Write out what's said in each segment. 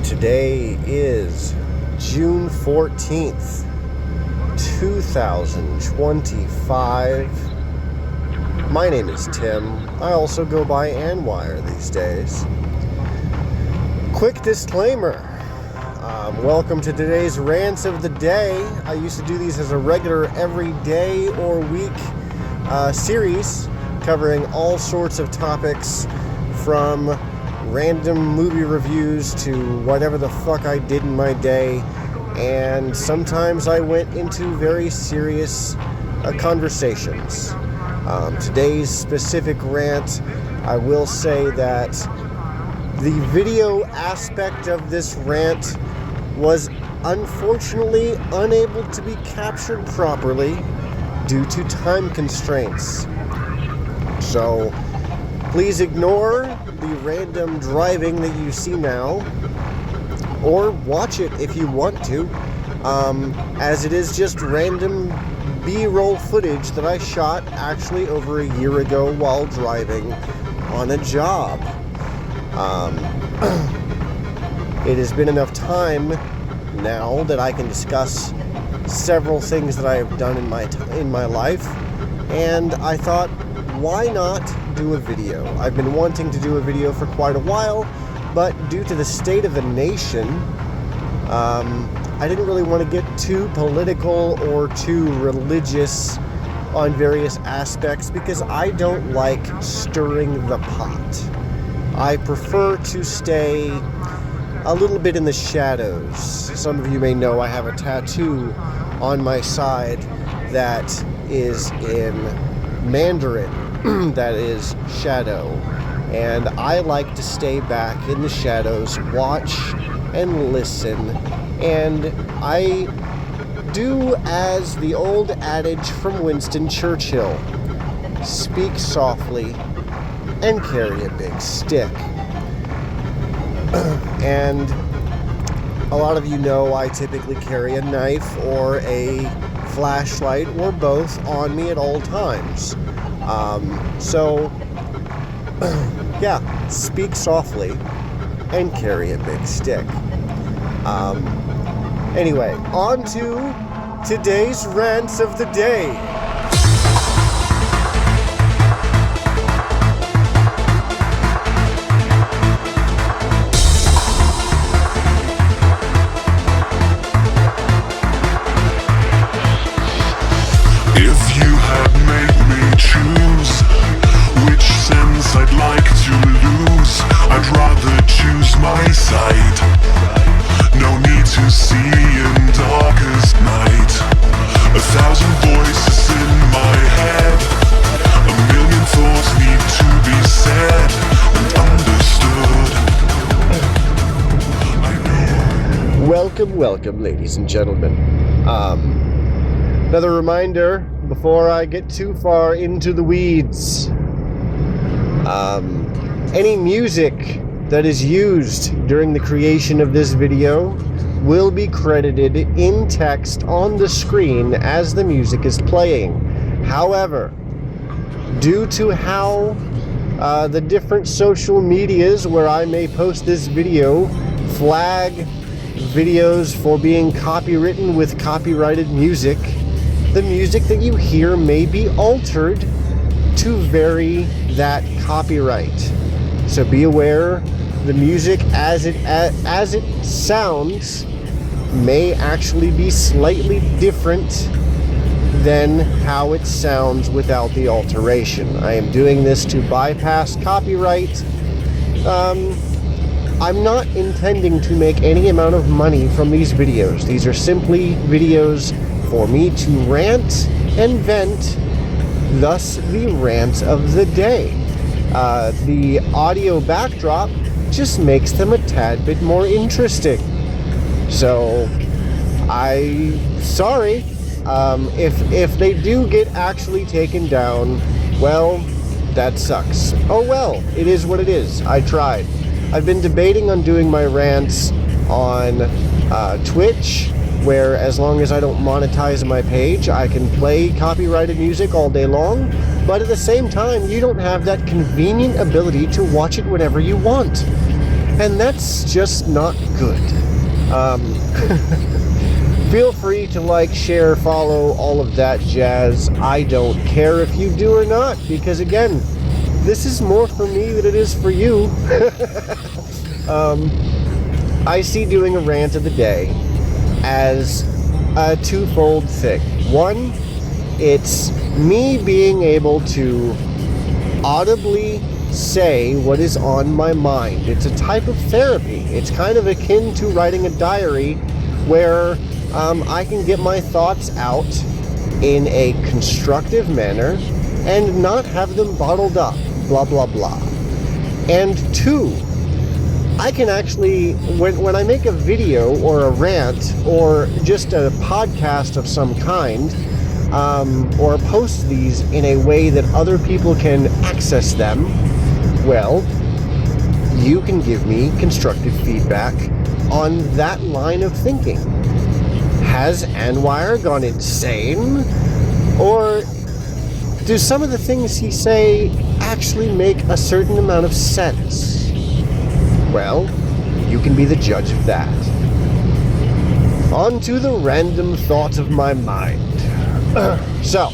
Today is June 14th, 2025. My name is Tim. I also go by Anwire these days. Quick disclaimer. Welcome to today's Rants of the Day. I used to do these as a regular every day or week series covering all sorts of topics from random movie reviews to whatever the fuck I did in my day, and sometimes I went into very serious conversations. Today's specific rant, I will say that the video aspect of this rant was unfortunately unable to be captured properly due to time constraints. So please ignore the random driving that you see now, or watch it if you want to, as it is just random B-roll footage that I shot actually over a year ago while driving on a job. It has been enough time now that I can discuss several things that I have done in my life, and I thought, why not do a video? I've been wanting to do a video for quite a while, but due to the state of the nation, I didn't really want to get too political or too religious on various aspects because I don't like stirring the pot. I prefer to stay a little bit in the shadows. Some of you may know I have a tattoo on my side that is in Mandarin, that is shadow, and I like to stay back in the shadows, watch and listen, and I do as the old adage from Winston Churchill: speak softly and carry a big stick. And a lot of you know I typically carry a knife or a flashlight or both on me at all times. So yeah, speak softly and carry a big stick. Anyway, on to today's rants of the day. Welcome, ladies and gentlemen. Another reminder before I get too far into the weeds. Any music that is used during the creation of this video will be credited in text on the screen as the music is playing. However, due to how the different social medias where I may post this video flag videos for being copywritten with copyrighted music, the music that you hear may be altered to vary that copyright. So be aware, the music as it sounds may actually be slightly different than how it sounds without the alteration. I am doing this to bypass copyright. I'm not intending to make any amount of money from these videos. These are simply videos for me to rant and vent, thus the rant of the day. The audio backdrop just makes them a tad bit more interesting. So, sorry, if they do get actually taken down, well, that sucks. Oh well, it is what it is. I tried. I've been debating on doing my rants on Twitch, where as long as I don't monetize my page, I can play copyrighted music all day long, but at the same time, you don't have that convenient ability to watch it whenever you want. And that's just not good. Feel free to like, share, follow, all of that jazz. I don't care if you do or not, because again, this is more for me than it is for you. I see doing a rant of the day as a twofold thing. One, it's me being able to audibly say what is on my mind. It's a type of therapy. It's kind of akin to writing a diary where I can get my thoughts out in a constructive manner and not have them bottled up, blah, blah, blah. And two, I can actually, when I make a video or a rant or just a podcast of some kind, or post these in a way that other people can access them, well, you can give me constructive feedback on that line of thinking. Has Anwar gone insane? Or do some of the things he say actually make a certain amount of sense? Well, you can be the judge of that. On to the random thought of my mind. So,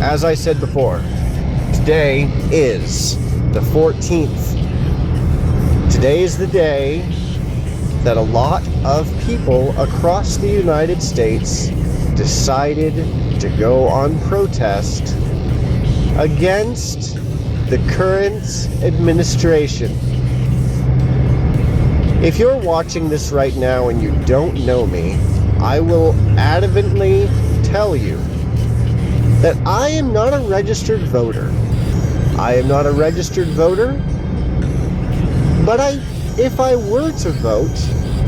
as I said before, today is the 14th. Today is the day that a lot of people across the United States decided to go on protest against the current administration. If you're watching this right now and you don't know me, I will adamantly tell you that I am not a registered voter. I am not a registered voter, but if I were to vote,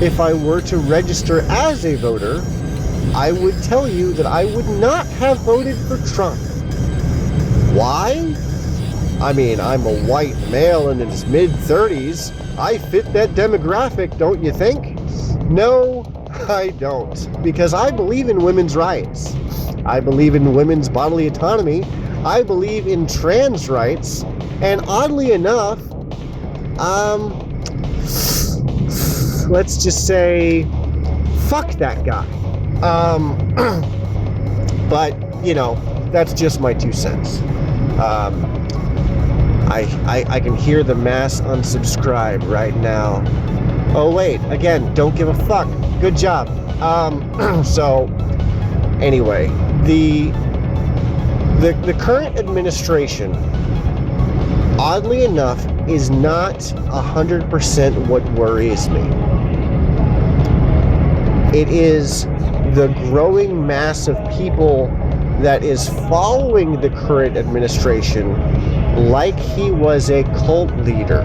if I were to register as a voter, I would tell you that I would not have voted for Trump. Why? I mean, I'm a white male in his mid-30s. I fit that demographic, don't you think? No, I don't. Because I believe in women's rights. I believe in women's bodily autonomy. I believe in trans rights. And oddly enough, let's just say, fuck that guy. But, you know, that's just my 2 cents. I can hear the mass unsubscribe right now. Oh wait, again, don't give a fuck. Good job. So, anyway, the current administration, oddly enough, is not 100% what worries me. It is the growing mass of people that is following the current administration like he was a cult leader.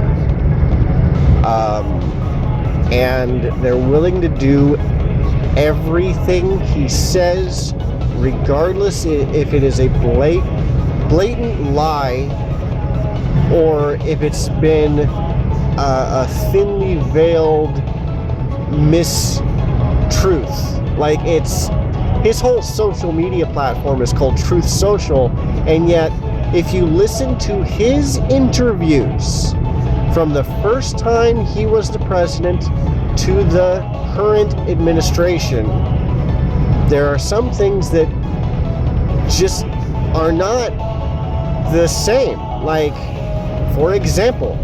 And they're willing to do everything he says, regardless if it is a blatant lie or if it's been a thinly veiled mistruth. Like, it's his whole social media platform is called Truth Social, and yet if you listen to his interviews from the first time he was the president to the current administration, there are some things that just are not the same. Like, for example,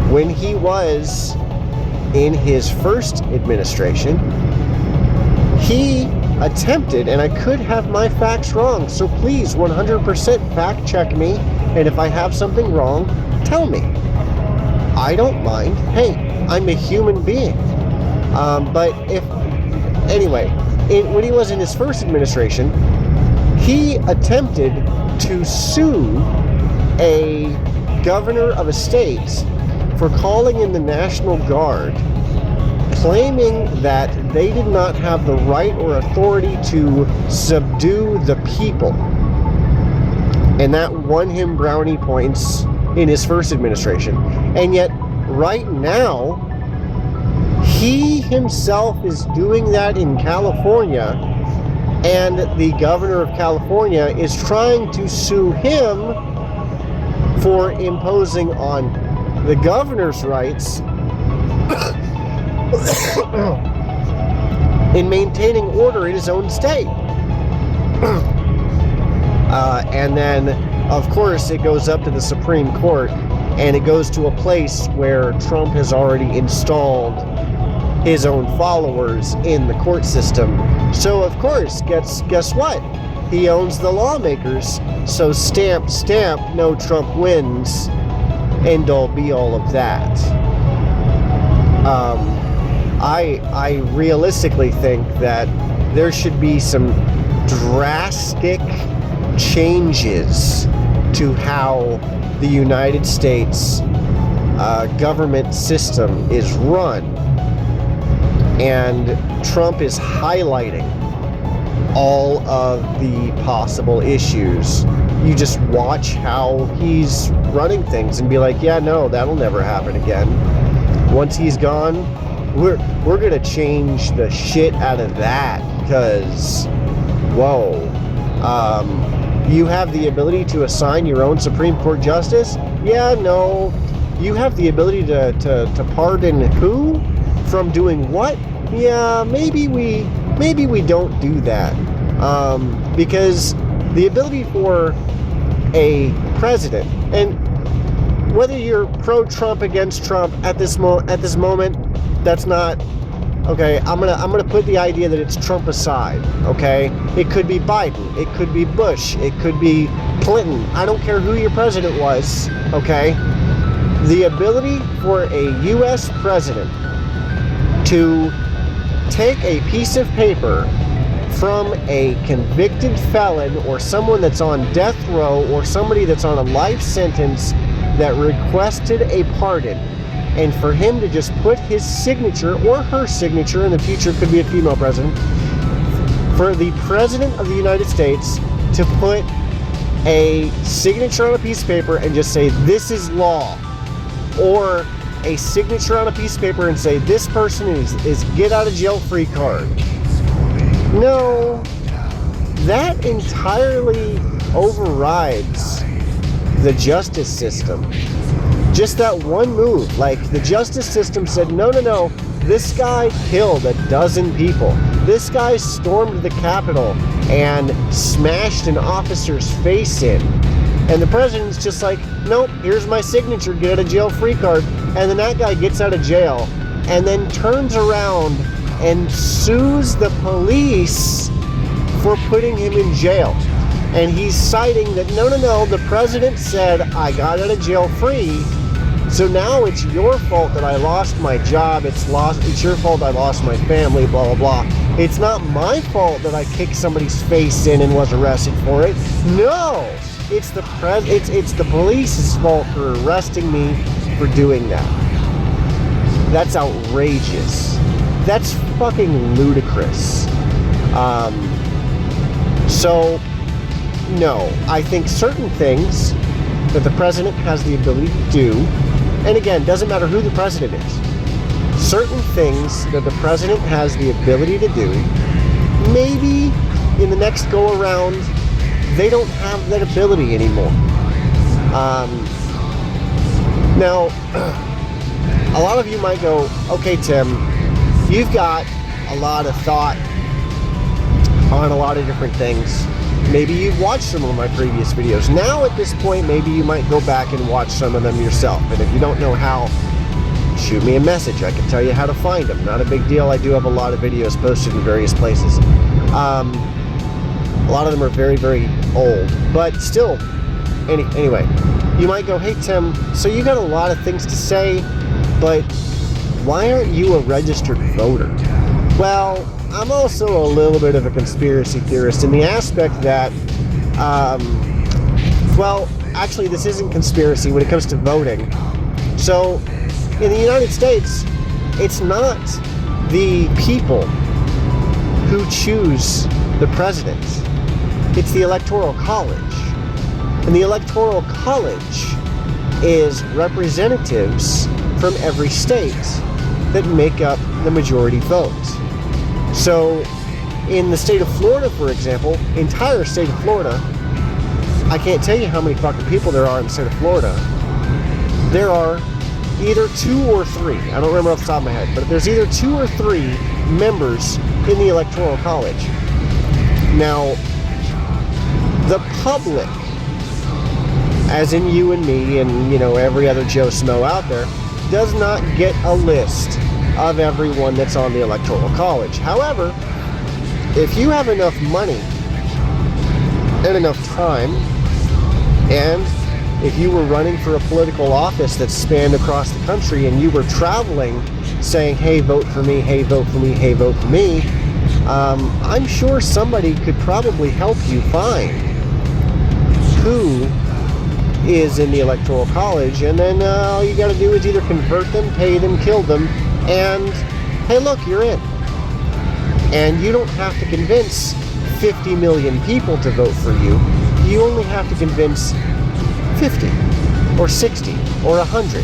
when he was in his first administration, he attempted, and I could have my facts wrong, so please 100% fact check me, and if I have something wrong, tell me. I don't mind. Hey, I'm a human being. But when he was in his first administration, he attempted to sue a governor of a state for calling in the National Guard, claiming that they did not have the right or authority to subdue the people. And that won him brownie points in his first administration. And yet, right now, he himself is doing that in California, and the governor of California is trying to sue him for imposing on the governor's rights in maintaining order in his own state. And then, of course, it goes up to the Supreme Court, and it goes to a place where Trump has already installed his own followers in the court system. So, of course, guess what? He owns the lawmakers. So stamp, no, Trump wins. End all be all of that. I realistically think that there should be some drastic changes to how the United States government system is run. And Trump is highlighting all of the possible issues. You just watch how he's running things and be like, yeah, no, that'll never happen again. Once he's gone, we're gonna change the shit out of that, because whoa. You have the ability to assign your own Supreme Court justice? Yeah, no. You have the ability to pardon who from doing what? Yeah, maybe we don't do that. Because the ability for a president, and whether you're pro-Trump, against Trump at this moment, that's not okay. I'm gonna put the idea that it's Trump aside. Okay, it could be Biden, it could be Bush, it could be Clinton. I don't care who your president was. Okay, the ability for a U.S. president to take a piece of paper from a convicted felon or someone that's on death row or somebody that's on a life sentence that requested a pardon, and for him to just put his signature or her signature, in the future could be a female president, for the president of the United States to put a signature on a piece of paper and just say, this is law, or a signature on a piece of paper and say, this person is get out of jail free card. No, that entirely overrides the justice system. Just that one move, like the justice system said, no, this guy killed 12 people. This guy stormed the Capitol and smashed an officer's face in. And the president's just like, nope, here's my signature, get out of jail free card. And then that guy gets out of jail and then turns around and sues the police for putting him in jail. And he's citing that, no, the president said I got out of jail free, so now it's your fault that I lost my job, it's your fault I lost my family, blah, blah, blah. It's not my fault that I kicked somebody's face in and was arrested for it. No! It's the police's fault for arresting me for doing that. That's outrageous. That's fucking ludicrous. So, no, I think certain things that the president has the ability to do, and again, doesn't matter who the president is, certain things that the president has the ability to do, maybe in the next go around, they don't have that ability anymore. Now, a lot of you might go, okay, Tim, you've got a lot of thought on a lot of different things. Maybe you've watched some of my previous videos. Now at this point, maybe you might go back and watch some of them yourself. And if you don't know how, shoot me a message. I can tell you how to find them. Not a big deal. I do have a lot of videos posted in various places. A lot of them are very, very old. But still, anyway, you might go, hey, Tim, so you got a lot of things to say, but why aren't you a registered voter? Well, I'm also a little bit of a conspiracy theorist in the aspect that, well, actually this isn't conspiracy when it comes to voting. So, in the United States, it's not the people who choose the president. It's the Electoral College. And the Electoral College is representatives from every state that make up the majority vote. So, in the state of Florida, for example, entire state of Florida, I can't tell you how many fucking people there are in the state of Florida. There are either 2 or 3. I don't remember off the top of my head, but there's either 2 or 3 members in the Electoral College. Now, the public, as in you and me and, every other Joe Smo out there, does not get a list of everyone that's on the Electoral College. However, if you have enough money and enough time, and if you were running for a political office that spanned across the country and you were traveling saying, hey, vote for me, hey, vote for me, hey, vote for me, I'm sure somebody could probably help you find who is in the Electoral College, and then all you got to do is either convert them, pay them, kill them, and hey, look, you're in. And you don't have to convince 50 million people to vote for you. You only have to convince 50 or 60 or 100.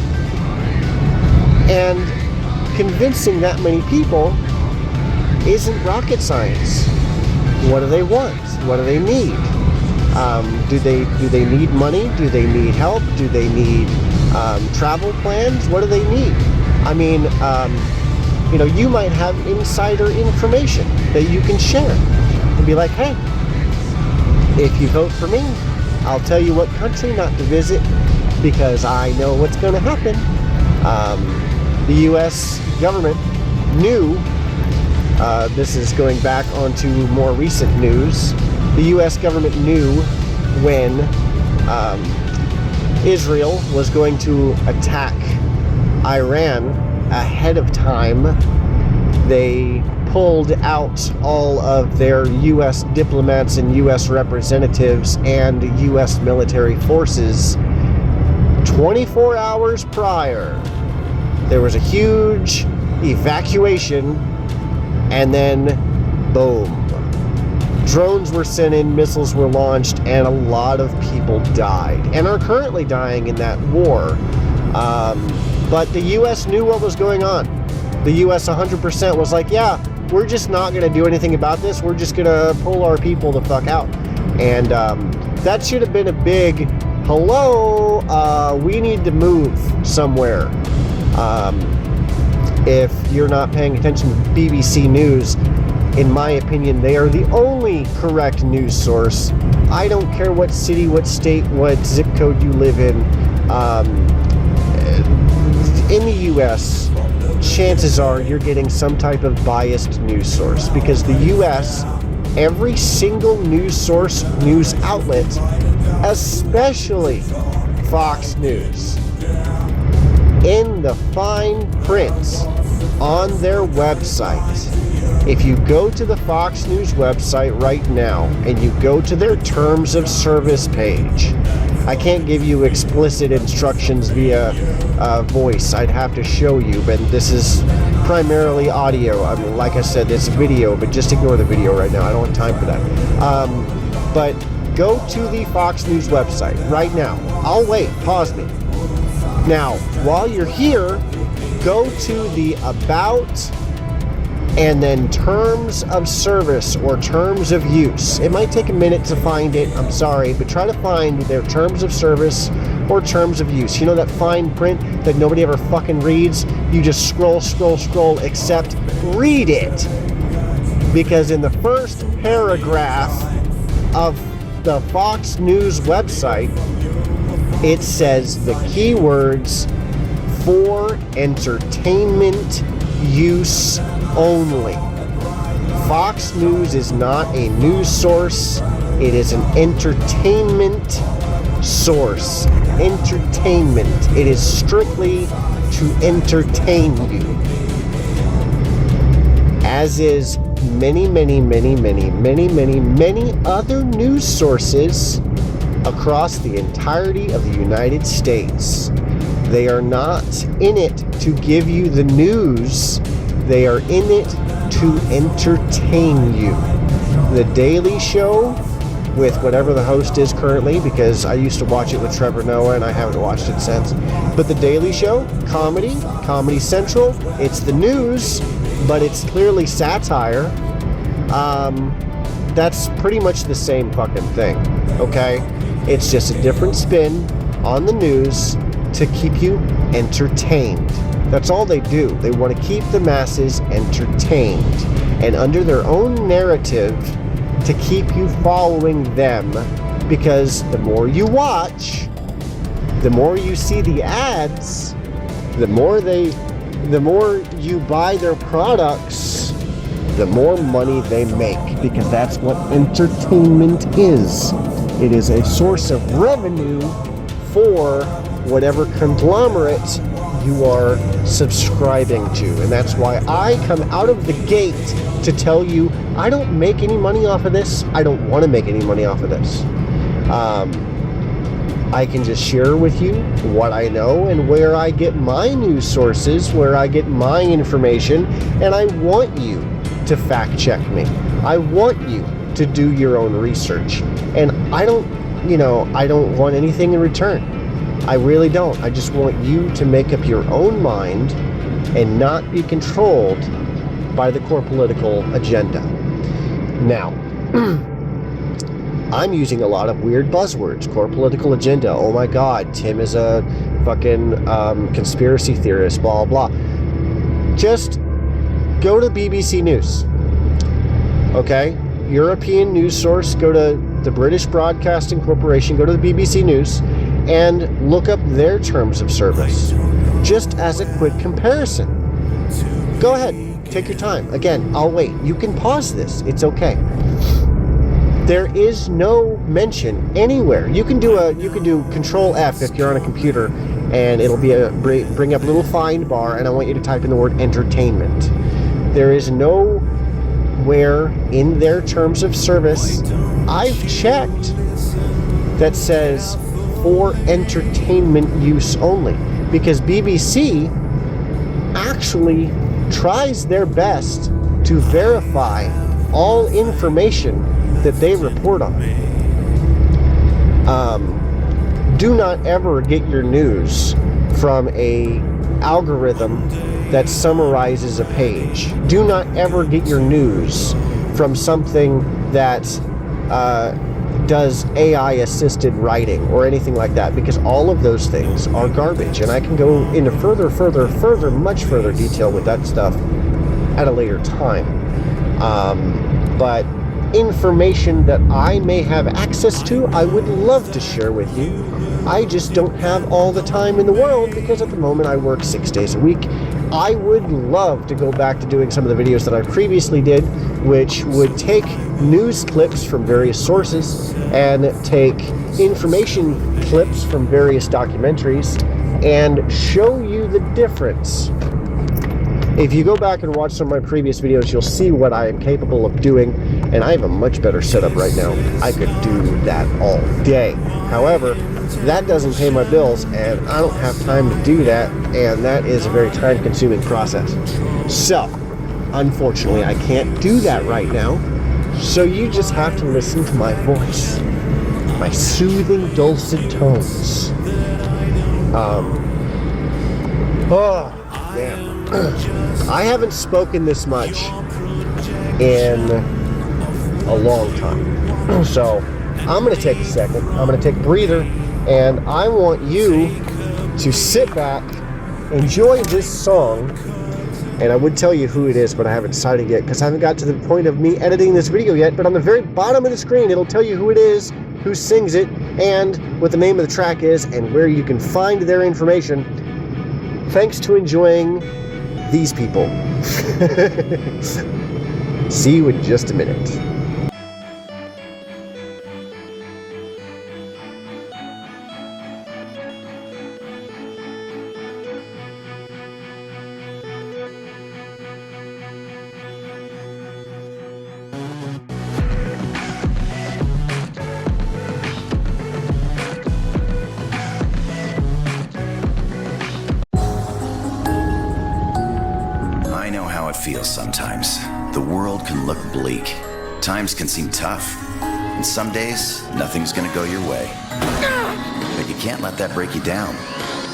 And convincing that many people isn't rocket science. What do they want? What do they need? Do they need money? Do they need help? Do they need travel plans? What do they need? I mean, you might have insider information that you can share and be like, hey, if you vote for me, I'll tell you what country not to visit because I know what's going to happen. The U.S. government knew, this is going back onto more recent news, the U.S. government knew when Israel was going to attack Iran ahead of time. They pulled out all of their U.S. diplomats and U.S. representatives and U.S. military forces 24 hours prior. There was a huge evacuation, and then boom. Drones were sent in, missiles were launched, and a lot of people died and are currently dying in that war. But the U.S. knew what was going on. The U.S. 100% was like, yeah, we're just not going to do anything about this. We're just going to pull our people the fuck out. And that should have been a big, hello, we need to move somewhere. If you're not paying attention to BBC News, in my opinion, they are the only correct news source. I don't care what city, what state, what zip code you live in. In the U.S., chances are you're getting some type of biased news source because the U.S., every single news source, news outlet, especially Fox News, in the fine print on their website, if you go to the Fox News website right now and you go to their terms of service page, I can't give you explicit instructions via voice. I'd have to show you, but this is primarily audio. I mean, like I said, it's video, but just ignore the video right now. I don't have time for that. But go to the Fox News website right now. I'll wait. Pause me. Now, while you're here, go to the About and then Terms of Service or Terms of Use. It might take a minute to find it, I'm sorry, but try to find their Terms of Service or Terms of Use. You know that fine print that nobody ever fucking reads? You just scroll, except read it. Because in the first paragraph of the Fox News website, it says the keywords for entertainment use only. Fox News is not a news source. It is an entertainment source. Entertainment. It is strictly to entertain you. As is many other news sources across the entirety of the United States. They are not in it to give you the news. They are in it to entertain you. The Daily Show, with whatever the host is currently, because I used to watch it with Trevor Noah and I haven't watched it since. But The Daily Show, Comedy Central, it's the news, but it's clearly satire. That's pretty much the same fucking thing, okay? It's just a different spin on the news to keep you entertained. That's all they do. They want to keep the masses entertained and under their own narrative to keep you following them, because the more you watch, the more you see the ads, the more you buy their products, the more money they make, because that's what entertainment is. It is a source of revenue for whatever conglomerate you are subscribing to. And that's why I come out of the gate to tell you I don't make any money off of this. I don't want to make any money off of this. I can just share with you what I know and where I get my news sources, where I get my information, and I want you to fact check me. I want you to do your own research. And I don't want anything in return. I really don't. I just want you to make up your own mind and not be controlled by the Corpolitical agenda. Now, I'm using a lot of weird buzzwords. Corpolitical agenda. Oh my God, Tim is a fucking conspiracy theorist, blah, blah. Just go to BBC News. Okay? European news source, go to the British Broadcasting Corporation, go to the BBC News, and look up their terms of service, just as a quick comparison. Go ahead, take your time. Again, I'll wait. You can pause this. It's okay. There is no mention anywhere. You can do Control F if you're on a computer, and it'll be bring up a little find bar, and I want you to type in the word entertainment. There is nowhere in their terms of service I've checked that says for entertainment use only, because BBC actually tries their best to verify all information that they report on. Do not ever get your news from a algorithm that summarizes a page. Do not ever get your news from something that does AI-assisted writing or anything like that, because all of those things are garbage. And I can go into much further detail with that stuff at a later time. But information that I may have access to, I would love to share with you. I just don't have all the time in the world, because at the moment I work 6 days a week. I would love to go back to doing some of the videos that I previously did, which would take news clips from various sources and take information clips from various documentaries and show you the difference. If you go back and watch some of my previous videos, you'll see what I am capable of doing, and I have a much better setup right now. I could do that all day. However, that doesn't pay my bills, and I don't have time to do that, and that is a very time-consuming process. So, unfortunately, I can't do that right now, so you just have to listen to my voice, my soothing, dulcet tones. I haven't spoken this much in a long time, so I'm going to take a second. I'm going to take a breather, and I want you to sit back, enjoy this song, and I would tell you who it is, but I haven't decided yet, because I haven't got to the point of me editing this video yet. But on the very bottom of the screen, it'll tell you who it is, who sings it, and what the name of the track is, and where you can find their information. Thanks to enjoying these people. See you in just a minute. Feels sometimes. The world can look bleak. Times can seem tough. And some days, nothing's gonna go your way. But you can't let that break you down.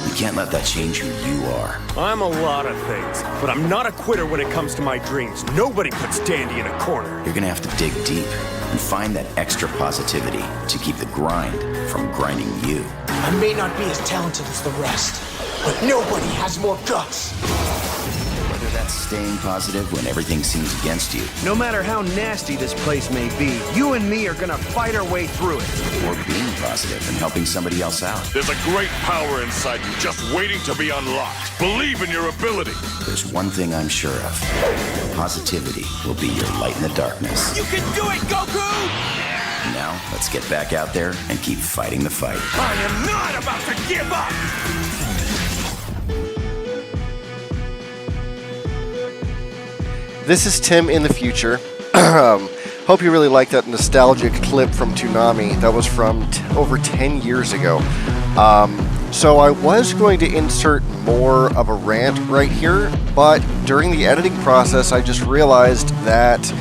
You can't let that change who you are. I'm a lot of things, but I'm not a quitter when it comes to my dreams. Nobody puts Dandy in a corner. You're gonna have to dig deep and find that extra positivity to keep the grind from grinding you. I may not be as talented as the rest, but nobody has more guts. Whether that's staying positive when everything seems against you, No matter how nasty this place may be, you and me are gonna fight our way through it. or being positive and helping somebody else out, There's a great power inside you just waiting to be unlocked. Believe in your ability. there's one thing I'm sure of. Positivity will be your light in the darkness. You can do it, Goku! Now, let's get back out there and keep fighting the fight. I am not about to give up! This is Tim in the future. Hope you really liked that nostalgic clip from Toonami. That was from over 10 years ago. So I was going to insert more of a rant right here, but during the editing process I just realized that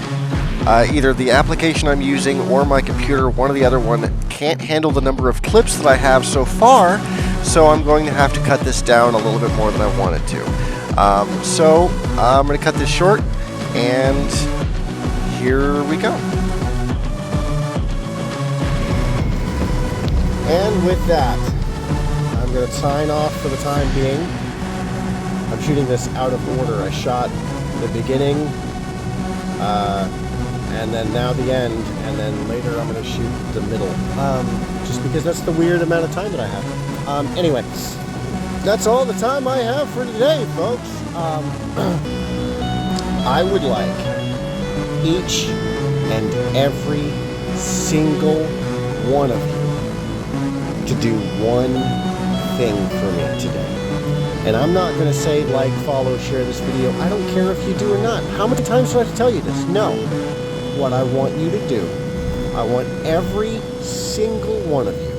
either the application I'm using or my computer, one or the other one, can't handle the number of clips that I have so far, so I'm going to have to cut this down a little bit more than I wanted to. So I'm going to cut this short, and here we go. And with that, I'm going to sign off for the time being. I'm shooting this out of order. I shot the beginning, and then now the end, and then later I'm going to shoot the middle. Just because that's the weird amount of time that I have. Anyway, that's all the time I have for today, folks. I would like each and every single one of you to do one thing for me today. And I'm not going to say like, follow, share this video. I don't care if you do or not. How many times do I have to tell you this? No. What I want you to do, I want every single one of you,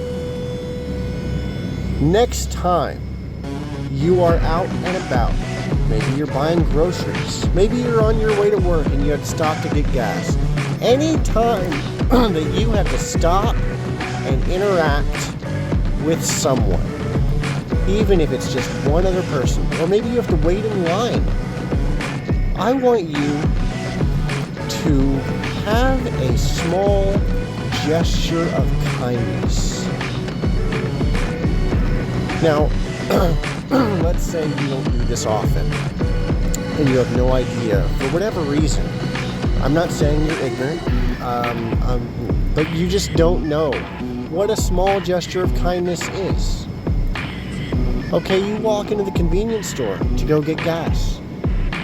next time you are out and about, maybe you're buying groceries, maybe you're on your way to work and you have to stop to get gas. Any time that you have to stop and interact with someone, even if it's just one other person, or maybe you have to wait in line, I want you to have a small gesture of kindness. Now, let's say you don't do this often, and you have no idea, for whatever reason. I'm not saying you're ignorant, but you just don't know what a small gesture of kindness is. Okay, you walk into the convenience store to go get gas.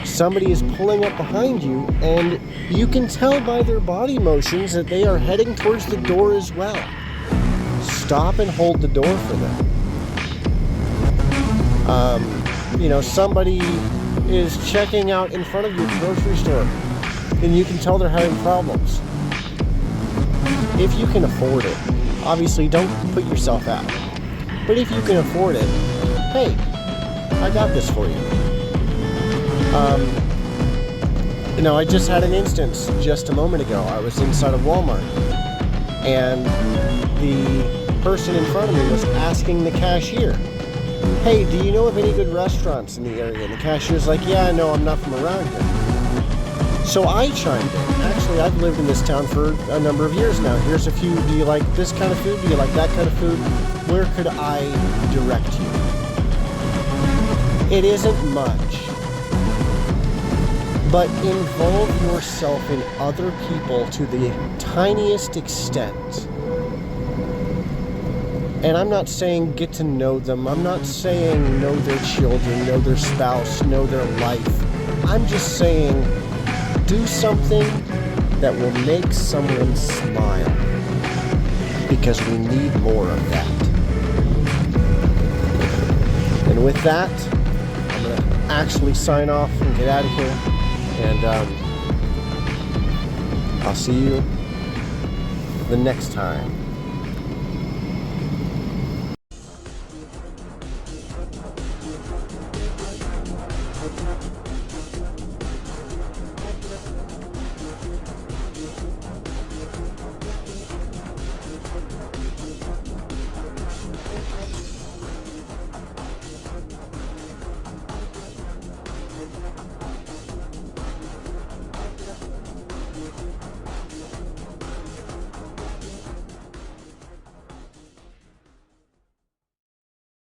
Somebody is pulling up behind you, and you can tell by their body motions that they are heading towards the door as well. Stop and hold the door for them. Somebody is checking out in front of your grocery store, and you can tell they're having problems. If you can afford it, obviously don't put yourself out. But if you can afford it, hey, I got this for you. I just had an instance just a moment ago. I was inside of Walmart, and the person in front of me was asking the cashier, hey, do you know of any good restaurants in the area? And the cashier's like, yeah, no, I'm not from around here. So I chimed in. Actually, I've lived in this town for a number of years now. Here's a few. Do you like this kind of food? Do you like that kind of food? Where could I direct you? It isn't much, but involve yourself in other people to the tiniest extent. And I'm not saying get to know them. I'm not saying know their children, know their spouse, know their life. I'm just saying do something that will make someone smile, because we need more of that. And with that, I'm going to actually sign off and get out of here. And I'll see you the next time.